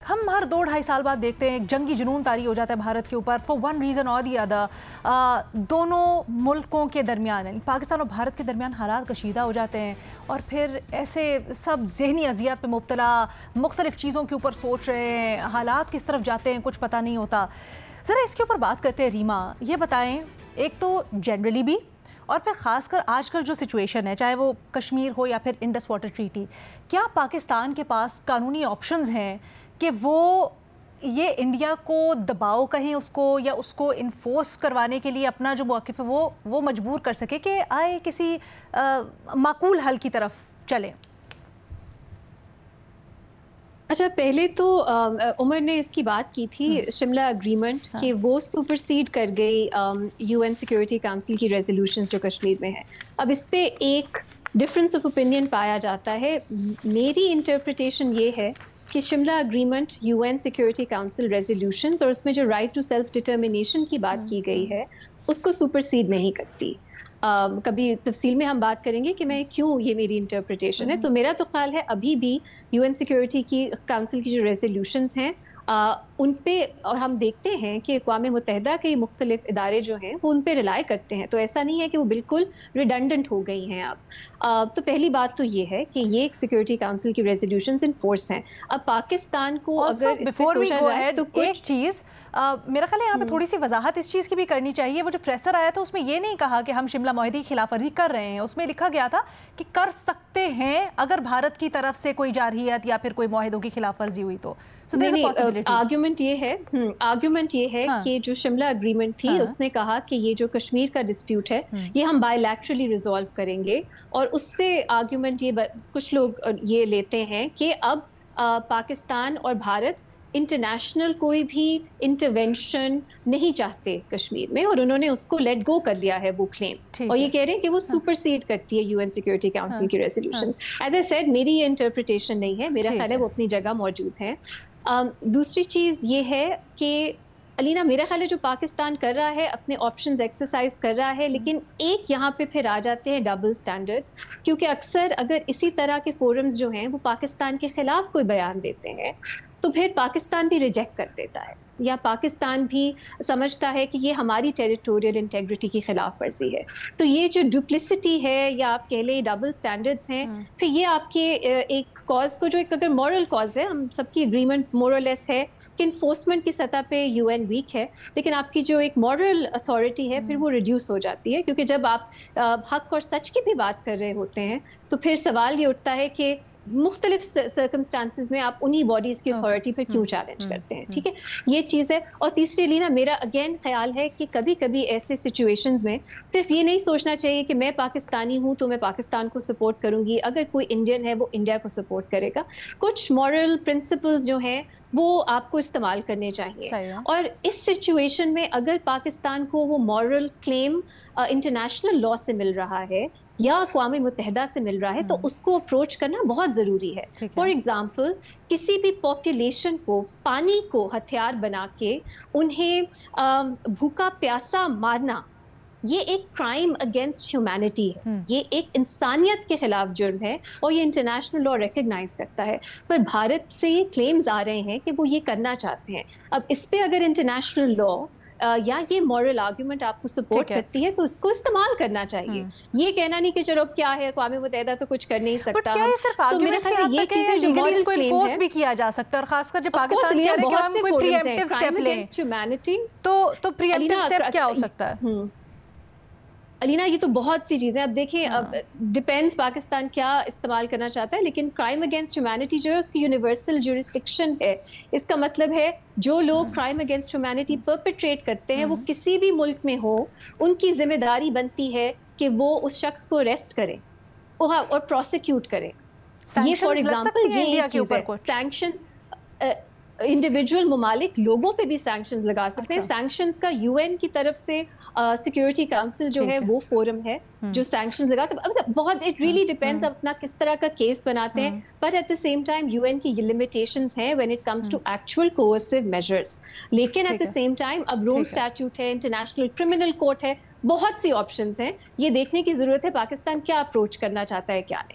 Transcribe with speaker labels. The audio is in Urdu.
Speaker 1: ہم ہر 2-2.5 سال بعد دیکھتے ہیں ایک جنگی جنون طاری ہو جاتا ہے بھارت کے اوپر فار ون ریزن اور دی ادر. دونوں ملکوں کے درمیان یعنی پاکستان اور بھارت کے درمیان حالات کشیدہ ہو جاتے ہیں اور پھر ایسے سب ذہنی اذیت پہ مبتلا مختلف چیزوں کے اوپر سوچ رہے ہیں, حالات کس طرف جاتے ہیں کچھ پتہ نہیں ہوتا. ذرا اس کے اوپر بات کرتے ہیں. ریما, یہ بتائیں ایک تو جنرلی بھی اور پھر خاص کر آج کل جو سچویشن ہے چاہے وہ کشمیر ہو یا پھر انڈس واٹر ٹریٹی, کیا پاکستان کے پاس قانونی آپشنز ہیں کہ وہ یہ انڈیا کو دباؤ کہیں اس کو یا اس کو انفورس کروانے کے لیے اپنا جو موقف ہے وہ مجبور کر سکے کہ آئے کسی معقول حل کی طرف چلیں؟
Speaker 2: اچھا, پہلے تو عمر نے اس کی بات کی تھی شملہ اگریمنٹ کہ وہ سپرسیڈ کر گئی یو این سیکیورٹی کاؤنسل کی ریزولوشنز جو کشمیر میں ہیں. اب اس پہ ایک ڈفرینس آف اوپینین پایا جاتا ہے. میری انٹرپریٹیشن یہ ہے کہ Shimla agreement U N security council resolutions اور اس میں جو رائٹ ٹو سیلف ڈٹرمنیشن کی بات کی گئی ہے اس کو سپرسیڈ نہیں کرتی. کبھی تفصیل میں ہم بات کریں گے کہ میں کیوں یہ میری انٹرپریٹیشن ہے. تو میرا تو خیال ہے ابھی بھی یو این سیکیورٹی کی کاؤنسل کی جو ریزولوشنز ہیں ان پہ, اور ہم دیکھتے ہیں کہ اقوام متحدہ کے مختلف ادارے جو ہیں وہ ان پہ ریلائی کرتے ہیں, تو ایسا نہیں ہے کہ وہ بالکل ریڈنڈنٹ ہو گئی ہیں اب. تو پہلی بات تو یہ ہے کہ یہ ایک سیکیورٹی کاؤنسل کی ریزولوشنز ان فورس ہیں. اب پاکستان کو اگر اس پہ سوچا جائے تو ایک
Speaker 1: چیز میرا خیال ہے یہاں پہ تھوڑی سی وضاحت اس چیز کی بھی کرنی چاہیے. وہ جو پریسر آیا تھا اس میں یہ نہیں کہا کہ ہم شملہ معاہدے کی خلاف ورزی کر رہے ہیں, اس میں لکھا گیا تھا کہ کر سکتے ہیں اگر بھارت کی طرف سے کوئی جارحیت یا پھر کوئی معاہدوں کی خلاف ورزی ہوئی تو.
Speaker 2: آرگیومنٹ یہ ہے کہ جو شملہ اگریمنٹ تھی اس نے کہا کہ یہ جو کشمیر کا ڈسپیوٹ ہے یہ ہم بائی لیٹرلی ریزالو کریں گے, اور اس سے آرگیومنٹ یہ کچھ لوگ یہ لیتے ہیں کہ اب پاکستان اور بھارت انٹرنیشنل کوئی بھی انٹرونشن نہیں چاہتے کشمیر میں, اور انہوں نے اس کو لیٹ گو کر لیا ہے وہ کلیم, اور یہ کہہ رہے ہیں کہ وہ سپرسیڈ کرتی ہے یو این سیکیورٹی کاؤنسل کی ریزولوشنز. ایز اے سیڈ میری یہ انٹرپریٹیشن نہیں ہے, میرا خیال ہے وہ اپنی جگہ موجود ہیں. دوسری چیز یہ ہے کہ علینا میرا خیال ہے جو پاکستان کر رہا ہے اپنے آپشنز ایکسرسائز کر رہا ہے, لیکن ایک یہاں پہ پھر آ جاتے ہیں ڈبل سٹینڈرڈز, کیونکہ اکثر اگر اسی طرح کے فورمز جو ہیں وہ پاکستان کے خلاف کوئی بیان دیتے ہیں تو پھر پاکستان بھی ریجیکٹ کر دیتا ہے, یا پاکستان بھی سمجھتا ہے کہ یہ ہماری ٹیریٹوریل انٹیگریٹی کی خلاف ورزی ہے. تو یہ جو ڈپلیسٹی ہے یا آپ کہہ لیں ڈبل سٹینڈرڈز ہیں, پھر یہ آپ کے ایک کاز کو جو ایک اگر مورل کاز ہے, ہم سب کی اگریمنٹ مورلیس ہے کہ انفورسمنٹ کی سطح پہ یو این ویک ہے, لیکن آپ کی جو ایک مورل اتھارٹی ہے پھر وہ ریڈیوس ہو جاتی ہے, کیونکہ جب آپ حق اور سچ کی بھی بات کر رہے ہوتے ہیں تو پھر سوال یہ اٹھتا ہے کہ مختلف سرکمسٹانسز میں آپ انہی باڈیز کی اتھارٹی پہ کیوں چیلنج کرتے ہیں. ٹھیک ہے, یہ چیز ہے. اور تیسری لینا میرا اگین خیال ہے کہ کبھی کبھی ایسے سچویشنز میں صرف یہ نہیں سوچنا چاہیے کہ میں پاکستانی ہوں تو میں پاکستان کو سپورٹ کروں گی, اگر کوئی انڈین ہے وہ انڈیا کو سپورٹ کرے گا. کچھ مورل پرنسپلز جو ہیں وہ آپ کو استعمال کرنے چاہیے, اور اس سچویشن میں اگر پاکستان کو وہ مورل کلیم انٹرنیشنل لا سے مل رہا ہے یا اقوام متحدہ سے مل رہا ہے تو اس کو اپروچ کرنا بہت ضروری ہے. فار ایگزامپل کسی بھی پاپولیشن کو پانی کو ہتھیار بنا کے انہیں بھوکا پیاسا مارنا یہ ایک کرائم اگینسٹ ہیومینٹی ہے, یہ ایک انسانیت کے خلاف جرم ہے, اور یہ انٹرنیشنل لا ریکگنائز کرتا ہے. پر بھارت سے یہ کلیمز آ رہے ہیں کہ وہ یہ کرنا چاہتے ہیں. اب اس پہ اگر انٹرنیشنل لا یا یہ مورل آرگیومنٹ آپ کو سپورٹ کرتی ہے تو اس کو استعمال کرنا چاہیے. یہ کہنا نہیں کہ چلو اب کیا ہے اقوام متحدہ تو کچھ کر نہیں سکتا.
Speaker 1: میرے خیال ہے یہ چیزیں جو مورل کلیم ہے بھی کیا جا سکتا ہے, اور خاص کر جب پاکستان کہہ رہے ہیں کہ ہم کوئی پری ایمپٹیو سٹیپ لیں تو پری ایمپٹیو سٹیپ کیا ہو سکتا ہے؟
Speaker 2: علینا یہ تو بہت سی چیزیں. اب دیکھیں اب ڈیپینڈس پاکستان کیا استعمال کرنا چاہتا ہے, لیکن کرائم اگینسٹ ہیومینٹی جو ہے اس کی یونیورسل جورسڈکشن ہے. اس کا مطلب ہے جو لوگ کرائم اگینسٹ ہیومینٹی پرپیٹریٹ کرتے ہیں وہ کسی بھی ملک میں ہو, ان کی ذمہ داری بنتی ہے کہ وہ اس شخص کو اریسٹ کریں اور پروسیکیوٹ کریں. یہ فار ایگزامپل یہ ایک چیز ہے. سینکشن انڈیویجول ممالک لوگوں پہ بھی سینکشنز لگا سکتے ہیں. سینکشنز کا یو این کی طرف سے سیکیورٹی کاؤنسل جو ہے وہ فورم ہے جو سینکشنز لگاتا ہے. بہت اٹ ریئلی ڈیپینڈس اپنا کس طرح کا کیس بناتے ہیں, but at the same time U N کی یہ لمیٹیشنز ہیں when it comes to actual coercive measures. لیکن ایٹ دا سیم ٹائم اب روم اسٹیچوٹ ہے, انٹرنیشنل کرمنل کورٹ ہے, بہت سی آپشنز ہیں. یہ دیکھنے کی ضرورت ہے پاکستان کیا اپروچ کرنا چاہتا ہے کیا نہیں.